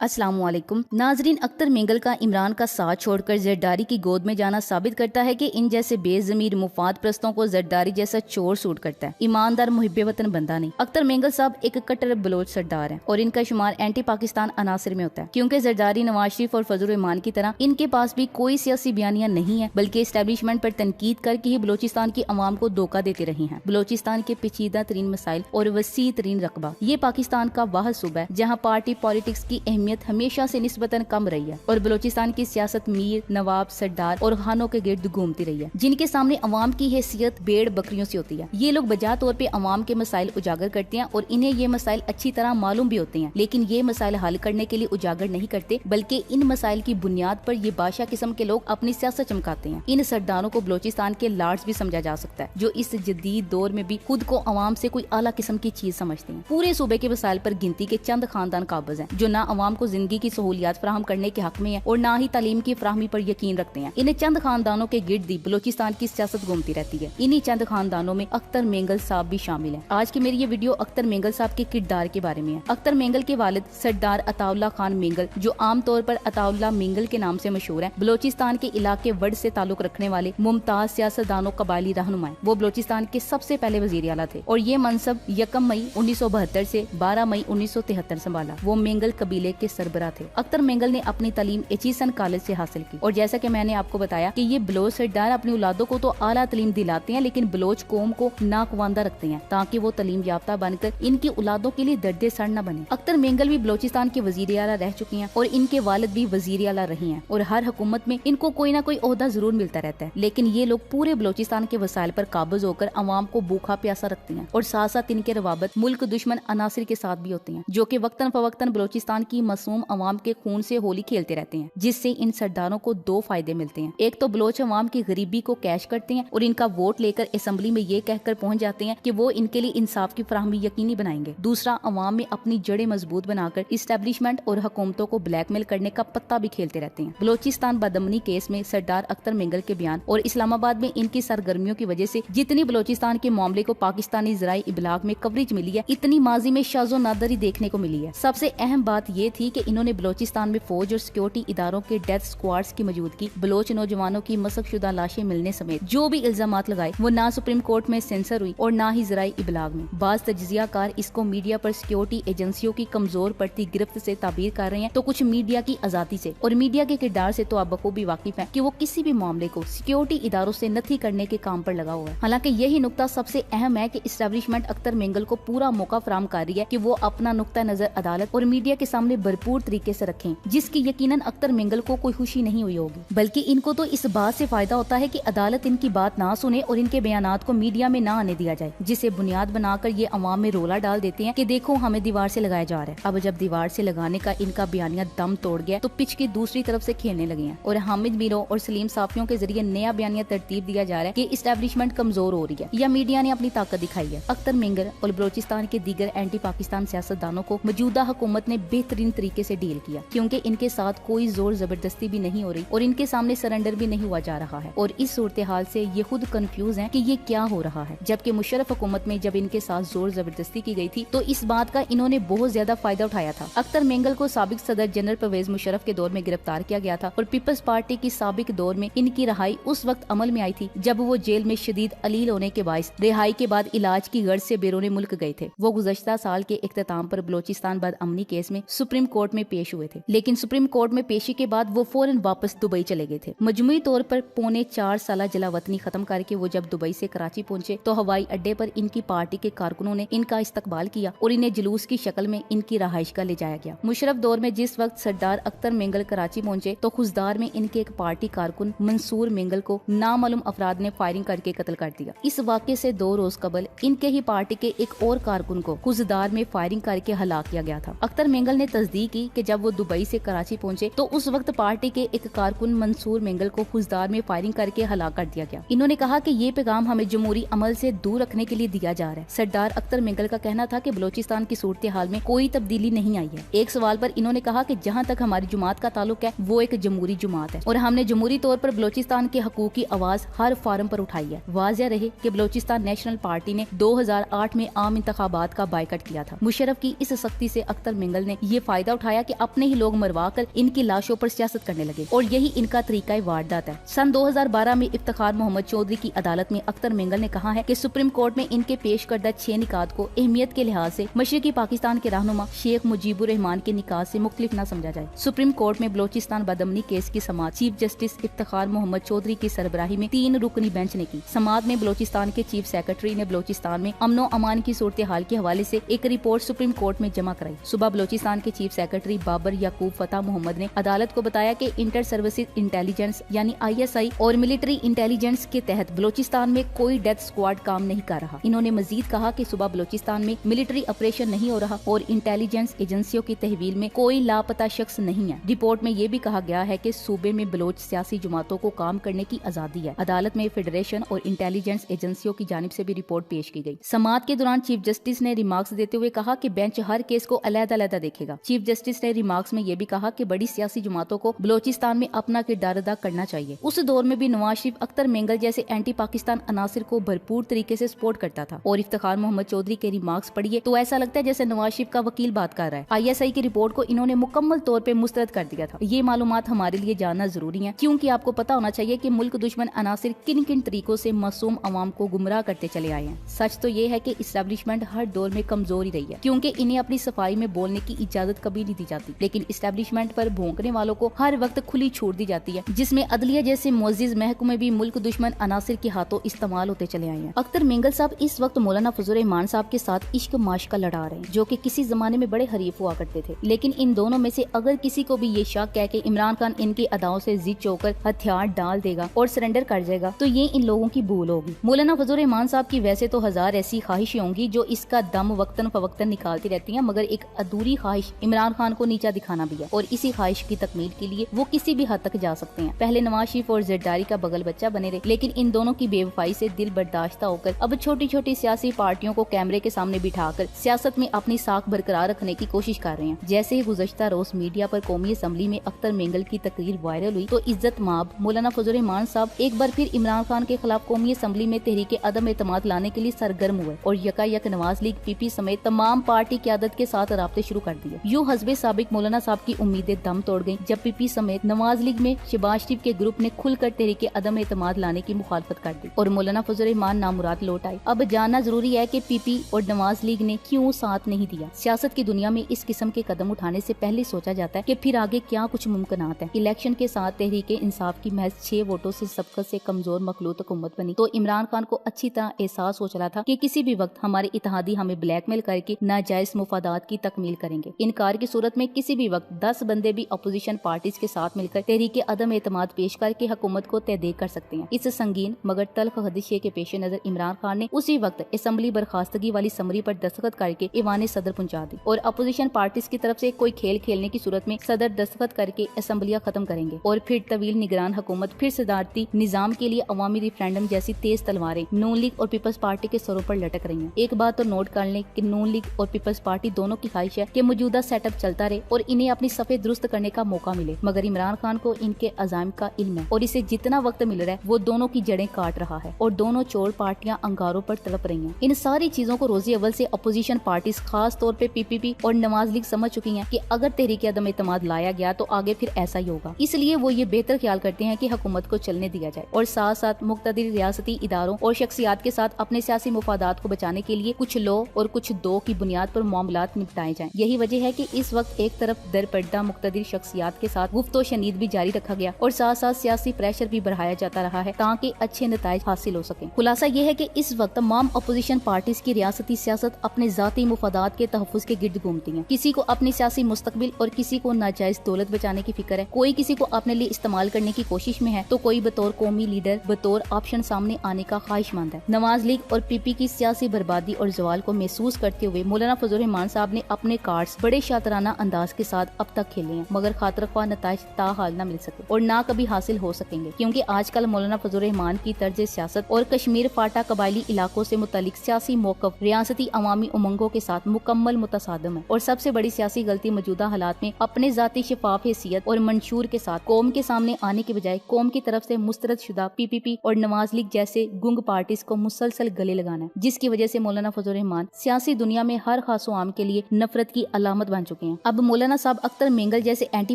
अस्सलाम वालेकुम नाजरीन। अख्तर मेंगल का इमरान का साथ छोड़कर जरदारी की गोद में जाना साबित करता है कि इन जैसे बेजमीर मुफाद प्रस्तों को जरदारी जैसा चोर सूट करता है, ईमानदार मुहिब्बे वतन बंदा नहीं। अख्तर मेंगल साहब एक कट्टर बलोच सरदार है और इनका शुमार एंटी पाकिस्तान अनासर में होता है, क्योंकि जरदारी, नवाज शरीफ और फजल रहमान की तरह इनके पास भी कोई सियासी बयानियां नहीं है, बल्कि एस्टेब्लिशमेंट पर तनकीद करके ही बलोचिस्तान की अवाम को धोखा देते रही हैं। बलोचिस्तान के पेचीदा तरीन मसाइल और वसी तरीन रकबा, ये पाकिस्तान का वाहिद सूबा है जहाँ पार्टी पॉलिटिक्स की अहमियत हमेशा से निस्बतन कम रही है और बलोचिस्तान की सियासत मीर, नवाब, सरदार और खानों के गिर्द घूमती रही है, जिनके सामने अवाम की हैसियत भेड़ बकरियों से होती है। ये लोग बजा तौर पे अवाम के मसाइल उजागर करते हैं और इन्हें ये मसाइल अच्छी तरह मालूम भी होते हैं, लेकिन ये मसाइल हल करने के लिए उजागर नहीं करते, बल्कि इन मसाइल की बुनियाद पर ये बादशाह किस्म के लोग अपनी सियासत चमकाते हैं। इन सरदारों को बलोचिस्तान के लॉर्ड्स भी समझा जा सकता है, जो इस जदीद दौर में भी खुद को अवाम से कोई आला किस्म की चीज समझते हैं। पूरे सूबे के मसाइल पर गिनती के चंद खानदान काबिज हैं, जो ना अवाम को जिंदगी की सहूलियात फराहम करने के हक में है और ना ही तालीम की फराहमी पर यकीन रखते हैं। इन चंद खानदानों के गिर्द ही बलोचिस्तान की सियासत घूमती रहती है। इन्हीं चंद खानदानों में अख्तर मेंगल साहब भी शामिल हैं। आज की मेरी ये वीडियो अख्तर मेंगल साहब के किरदार के बारे में है। अख्तर मेंगल के वालिद सरदार अताउल्ला खान मेंगल, जो आम तौर पर अताउल्ला मेंगल के नाम से मशहूर है, बलोचिस्तान के इलाके वड से ताल्लुक रखने वाले मुमताज सियासतदान और कबायली रहनुमा। वो बलोचिस्तान के सबसे पहले वजीर आला थे और ये मनसब 1 मई 1972 से 12 मई 1973 संभाला। वो मेंगल कबीले के सरबरा थे। अख्तर मेंगल ने अपनी तालीम एचिसन कॉलेज से हासिल की और जैसा कि मैंने आपको बताया कि ये बलोच सरदार अपनी औलादों को तो आला तालीम दिलाते हैं, लेकिन बलोच कौम को नाकवांदा रखते हैं ताकि वो तालीम याफ्ता बनकर इनकी औलादों के लिए दर्दे सड़ न बने। अख्तर मेंगल भी बलोचिस्तान के वजीर आला रह चुकी हैं और इनके वालिद भी वजीर आला रही हैं और हर हुकूमत में इनको कोई ना कोई ओहदा जरूर मिलता रहता है, लेकिन ये लोग पूरे बलोचिस्तान के वसाइल पर काबिज होकर अवाम को भूखा प्यासा रखते हैं और साथ साथ इनके रवाबत मुल्क दुश्मन अनासिर के साथ भी होते हैं, जो कि वक्तन फवक्तन बलोचिस्तान की मासूम अवाम के खून से होली खेलते रहते हैं, जिससे इन सरदारों को 2 फायदे मिलते हैं। एक तो बलोच अवाम की गरीबी को कैश करते हैं और इनका वोट लेकर असेंबली में ये कहकर पहुंच जाते हैं कि वो इनके लिए इंसाफ की फराहमी यकीनी बनाएंगे। दूसरा, अवाम में अपनी जड़ें मजबूत बनाकर इस्टेब्लिशमेंट और हुकूमतों को ब्लैकमेल करने का पत्ता भी खेलते रहते हैं। बलोचिस्तान बदमनी केस में सरदार अख्तर मेंगल के बयान और इस्लामाबाद में इनकी सरगर्मियों की वजह से जितनी बलोचिस्तान के मामले को पाकिस्तानी ज़राए इबलाग में कवरेज मिली है, इतनी माजी में शाज़ो नादरी देखने को मिली है। सबसे अहम बात ये थी कि इन्होंने बलोचिस्तान में फौज और सिक्योरिटी इदारों के डेथ स्क्वाड्स की मौजूदगी, बलोच नौजवानों की मसकशुदा लाशें मिलने समेत जो भी इल्जामात लगाए वो ना सुप्रीम कोर्ट में सेंसर हुई और ना ही ज़राए इबलाग में। बाज तज्जियाकार इसको मीडिया पर सिक्योरिटी एजेंसियों की कमजोर पड़ती गिरफ्त से ताबीर कर रहे हैं, तो कुछ मीडिया की आजादी से और मीडिया के किरदार से तो आप बखूबी वाकिफ हैं कि वो किसी भी मामले को सिक्योरिटी इदारों से नथी करने के काम पर लगा हुआ है। हालांकि यही नुक्ता सबसे अहम है कि इस्टेब्लिशमेंट अख्तर मेंगल को पूरा मौका फराहम कर रही है कि वो अपना नुक्ता नजर अदालत और मीडिया के सामने भरपूर तरीके से रखें, जिसकी यकीनन अख्तर मेंगल को कोई खुशी नहीं हुई होगी, बल्कि इनको तो इस बात से फायदा होता है कि अदालत इनकी बात ना सुने और इनके बयानात को मीडिया में ना आने दिया जाए, जिसे बुनियाद बनाकर ये अवाम में रोला डाल देते हैं कि देखो हमें दीवार से लगाया जा रहा है। अब जब दीवार से लगाने का इनका बयानिया दम तोड़ गया तो पिच की दूसरी तरफ से खेलने लगे हैं और हामिद मीरों और सलीम साफियों के जरिए नया बयानिया तरतीब दिया जा रहा है कि इस्टेब्लिशमेंट कमजोर हो रही है या मीडिया ने अपनी ताकत दिखाई है। अख्तर मेंगल और बलोचिस्तान के दीगर एंटी पाकिस्तान सियासतदानों को मौजूदा हुकूमत ने बेहतरीन तरीके से डील किया, क्योंकि इनके साथ कोई जोर जबरदस्ती भी नहीं हो रही और इनके सामने सरेंडर भी नहीं हुआ जा रहा है और इस सूरत हाल से ये खुद कंफ्यूज हैं कि ये क्या हो रहा है। जबकि मुशर्रफ हुकूमत में जब इनके साथ जोर जबरदस्ती की गई थी तो इस बात का इन्होंने बहुत ज्यादा फायदा उठाया था। अख्तर मेंगल को साबिक सदर जनरल परवेज मुशर्रफ के दौर में गिरफ्तार किया गया था और पीपल्स पार्टी की साबिक दौर में इनकी रिहाई उस वक्त अमल में आई थी जब वो जेल में शदीद अलील होने के बायस रिहाई के बाद इलाज की गर्ज से बैरून मुल्क गए थे। वो गुज़श्ता साल के इख्तिताम पर बलोचिस्तान बदअमनी केस में सुप्रीम कोर्ट में पेश हुए थे, लेकिन सुप्रीम कोर्ट में पेशी के बाद वो फौरन वापस दुबई चले गए थे। मजमूई तौर पर पौने 4 साल जलावतनी खत्म करके वो जब दुबई से कराची पहुंचे तो हवाई अड्डे पर इनकी पार्टी के कारकुनों ने इनका इस्तकबाल किया और इन्हें जुलूस की शक्ल में इनकी रहाइश का ले जाया गया। मुशर्रफ दौर में जिस वक्त सरदार अख्तर मेंगल कराची पहुंचे तो खुजदार में इनके एक पार्टी कारकुन मंसूर मेंगल को नामालूम अफराद ने फायरिंग करके कत्ल कर दिया। इस वाक़े से 2 रोज कबल इनके ही पार्टी के एक और कारकुन को खुजदार में फायरिंग करके हलाक किया गया था। अख्तर मेंगल ने तस्दीक की कि जब वो दुबई से कराची पहुंचे तो उस वक्त पार्टी के एक कारकुन मंसूर मेंगल को खुजदार में फायरिंग करके हलाक कर दिया गया। इन्होंने कहा कि ये पैगाम हमें जमहूरी अमल से दूर रखने के लिए दिया जा रहा है। सरदार अख्तर मेंगल का कहना था कि बलोचिस्तान की सूरत हाल में कोई तब्दीली नहीं आई है। एक सवाल पर इन्होंने कहा कि जहाँ तक हमारी जुमात का ताल्लुक है वो एक जमहूरी जुमात है और हमने जमहूरी तौर पर बलोचिस्तान के हकूक की आवाज हर फार्म पर उठाई है। वाज़ेह रहे कि बलोचिस्तान नेशनल पार्टी ने 2008 में आम इंतखाबात का बायकट किया था। मुशर्रफ की इस सख्ती से अख्तर मेंगल ने ये फायदा फायदा उठाया कि अपने ही लोग मरवा कर इनकी लाशों पर सियासत करने लगे और यही इनका तरीका वारदात है। सन 2012 में इफ्तिखार मोहम्मद चौधरी की अदालत में अख्तर मेंगल ने कहा है कि सुप्रीम कोर्ट में इनके पेश करदा 6 निकात को अहमियत के लिहाज से मशरकी पाकिस्तान के रहनुमा शेख मुजीबुर रहमान के निकात से मुख्तलिफ न समझा जाए। सुप्रीम कोर्ट में बलोचिस्तान बदअमनी केस की समाअत चीफ जस्टिस इफ्तिखार मोहम्मद चौधरी की सरबराही में 3 रुकनी बेंच ने की। समाअत में बलोचिस्तान के चीफ सेक्रेटरी ने बलोचिस्तान में अमनो अमान की सूरत हाल के हवाले से एक रिपोर्ट सुप्रीम कोर्ट में जमा कराई। सुबह बलोचिस्तान के चीफ सेक्रेटरी बाबर याकूब फतह मोहम्मद ने अदालत को बताया कि इंटर सर्विसेज इंटेलिजेंस यानी ISI और मिलिट्री इंटेलिजेंस के तहत बलोचिस्तान में कोई डेथ स्क्वाड काम नहीं कर रहा। इन्होंने मजीद कहा कि सुबह बलोचिस्तान में मिलिट्री ऑपरेशन नहीं हो रहा और इंटेलिजेंस एजेंसियों की तहवील में कोई लापता शख्स नहीं है। रिपोर्ट में ये भी कहा गया है कि सूबे में बलोच सियासी जमातों को काम करने की आजादी है। अदालत में फेडरेशन और इंटेलिजेंस एजेंसियों की जानिब से भी रिपोर्ट पेश की गई। समाअत के दौरान चीफ जस्टिस ने रिमार्क्स देते हुए कहा कि बेंच हर केस को अलग-अलग देखेगा। चीफ जस्टिस ने रिमार्क्स में ये भी कहा कि बड़ी सियासी जमातों को बलोचिस्तान में अपना किरदार अदा करना चाहिए। उस दौर में भी नवाज शरीफ अख्तर मेंगल जैसे एंटी पाकिस्तान अनासिर को भरपूर तरीके से सपोर्ट करता था और इफ्तिखार मोहम्मद चौधरी के रिमार्क्स पढ़िए तो ऐसा लगता है जैसे नवाज शरीफ का वकील बात कर रहा है। ISI की रिपोर्ट को इन्होंने मुकम्मल तौर पे मुस्तरद कर दिया था। ये मालूमात हमारे लिए जानना जरूरी है क्योंकि आपको पता होना चाहिए कि मुल्क दुश्मन अनासिर किन किन तरीकों से मासूम अवाम को गुमराह करते चले आए हैं। सच तो ये है कि इस्टेब्लिशमेंट हर दौर में कमजोर ही रही है क्योंकि इन्हें अपनी सफाई में बोलने की इजाजत कभी नहीं दी जाती, लेकिन इस्टेब्लिशमेंट पर भौंकने वालों को हर वक्त खुली छूट दी जाती है, जिसमें अदलिया जैसे मोअज़्ज़िज़ महकमे भी मुल्क दुश्मन अनासिर के हाथों इस्तेमाल होते चले आए हैं। अख्तर मेंगल साहब इस वक्त मौलाना फजल रहमान साहब के साथ इश्क माश्का लड़ा रहे हैं जो कि किसी जमाने में बड़े हरीफ हुआ करते थे, लेकिन इन दोनों में से अगर किसी को भी ये शक है कि इमरान खान इनकी अदाओं से जिद चौकर हथियार डाल देगा और सरेंडर कर जाएगा तो ये इन लोगों की भूल होगी। मौलाना फजल रहमान साहब की वैसे तो हजार ऐसी ख्वाहिशें होंगी जो इसका दम वक्तन फवक्तन निकालती रहती हैं, मगर एक अधूरी ख्वाहिश इमरान खान को नीचा दिखाना भी है और इसी ख्वाहिश की तकमील के लिए वो किसी भी हद तक जा सकते हैं। पहले नवाज शरीफ और जरदारी का बगल बच्चा बने रहे, लेकिन इन दोनों की बेवफाई से दिल बर्दाश्त होकर अब छोटी छोटी सियासी पार्टियों को कैमरे के सामने बिठाकर सियासत में अपनी साख बरकरार रखने की कोशिश कर रहे हैं। जैसे ही गुज़श्ता रोज मीडिया पर कौमी असम्बली में अख्तर मेंगल की तकरीर वायरल हुई तो इज्जत माब मौलाना फजल रहमान साहब एक बार फिर इमरान खान के खिलाफ कौमी असम्बली में तहरीक अदम एतमाद लाने के लिए सरगर्म हुए और यकायक नवाज लीग PP समेत तमाम पार्टी क़यादत के साथ राब्ते शुरू कर दिए। यूं हस्बे साबिक मौलाना साहब की उम्मीदें दम तोड़ गयी जब PP समेत नवाज लीग में शहबाज शरीफ के ग्रुप ने खुलकर तहरीक अदम एतमाद लाने की मुखालफत कर दी और मौलाना फजल रहमान नामुराद लौट आए। अब जानना जरूरी है कि PP और नवाज लीग ने क्यों साथ नहीं दिया। सियासत की दुनिया में इस किस्म के कदम उठाने से पहले सोचा जाता है कि फिर आगे क्या कुछ मुमकिनात है। इलेक्शन के साथ तहरीक इंसाफ की महज 6 वोटों से सबकत से कमजोर मखलूत हुकूमत बनी तो इमरान खान को अच्छी तरह एहसास हो चला था कि किसी भी वक्त हमारे इत्तेहादी हमें ब्लैकमेल करके नाजायज मुफादात की तकमील करेंगे। इनकार की सूरत में किसी भी वक्त 10 बंदे भी अपोजिशन पार्टीज के साथ मिलकर तहरीक अदम एतमाद पेश करके हुकूमत को तहदीक कर सकते हैं। इस संगीन मगर तल्ख खदशे के पेश नजर इमरान खान ने उसी वक्त असम्बली बर्खास्तगी वाली समरी पर दस्तखत करके ईवान सदर पहुंचा दी और अपोजिशन पार्टीज की तरफ से कोई खेल खेलने की सूरत में सदर दस्तखत करके असम्बलियां खत्म करेंगे और फिर तवील निगरान हुकूमत फिर सदारती निजाम के लिए अवामी रेफरेंडम जैसी तेज तलवारें नून लीग और पीपल्स पार्टी के सरों पर लटक रही हैं। एक बात तो नोट कर लें कि नून लीग और पीपल्स पार्टी दोनों की ख्वाहिश है कि मौजूदा सेटअप चलता रहे और इन्हें अपनी सफे दुरुस्त करने का मौका मिले, मगर इमरान खान को इनके अज़ाइम का इल्म है और इसे जितना वक्त मिल रहा है वो दोनों की जड़ें काट रहा है और दोनों चोर पार्टियां अंगारों पर तड़प रही हैं। इन सारी चीजों को रोजी अव्वल से अपोजिशन पार्टीज खास तौर पे PPP और नवाज लीग समझ चुकी हैं कि अगर तहरीक अदम एतमाद लाया गया तो आगे फिर ऐसा ही होगा। इसलिए वो ये बेहतर ख्याल करते हैं कि हुकूमत को चलने दिया जाए और साथ साथ मुख्तदिर रियासती इदारों और शख्सियात के साथ अपने सियासी मुफादात को बचाने के लिए कुछ लो और कुछ दो की बुनियाद पर मामलात निपटाए जाएं। यही वजह है कि इस वक्त एक तरफ दरपर्दा मुख्तदिर शख्सियात के साथ गुफ्तो शनीद भी जारी रखा गया और साथ साथ सियासी प्रेशर भी बढ़ाया जाता रहा है ताकि अच्छे नताइज हासिल हो सके। खुलासा यह है कि इस वक्त तमाम अपोजिशन पार्टीज की रियासती सियासत अपने जाती मुफादात के तहफ़्फ़ुज़ के गिर्द घूमती है। किसी को अपनी सियासी मुस्तकबिल और किसी को नाजायज दौलत बचाने की फिक्र है। कोई किसी को अपने लिए इस्तेमाल करने की कोशिश में है तो कोई बतौर कौमी लीडर बतौर ऑप्शन सामने आने का ख्वाहिशमंद है। नवाज लीग और PP की सियासी बर्बादी और जवाल को महसूस करते हुए मौलाना फजल रहमान साहब ने अपने कार्ड्स बड़े शातराना अंदाज के साथ अब तक खेले हैं, मगर खातरख्वाह नताइज ताहाल न मिल सके और ना कभी हासिल हो सकेंगे, क्योंकि आजकल मौलाना फजल रहमान की तर्ज सियासत और कश्मीर फाटा कबायली इलाकों से मुतालिक सियासी मौक़िफ़ रियासती अवामी उमंगों के साथ मुकम्मल मुतसादम है और सबसे बड़ी सियासी गलती मौजूदा हालात में अपने जाती शफाफ हैसियत और मंशूर के साथ कौम के सामने आने के बजाय कौम की तरफ से मुस्तरद शुदा PPP और नवाज लीग जैसे गुंग पार्टीज को मुसलसल गले लगाना है, जिसकी वजह से मौलाना फजल रहमान सियासी दुनिया में हर खासो आम के लिए नफरत की अलामत बन चुके चुके हैं। अब मौलाना साहब अख्तर मेंगल जैसे एंटी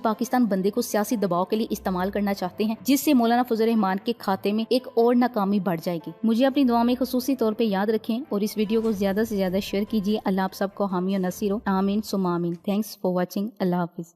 पाकिस्तान बंदे को सियासी दबाव के लिए इस्तेमाल करना चाहते हैं, जिससे मौलाना फजल रहमान के खाते में एक और नाकामी बढ़ जाएगी। मुझे अपनी दुआ में खुसूसी तौर पे याद रखें और इस वीडियो को ज्यादा से ज्यादा शेयर कीजिए। अल्लाह आप सबको हामी और नसीर हो। आमीन सुम्मा आमीन। Thanks for watching. Allah Hafiz.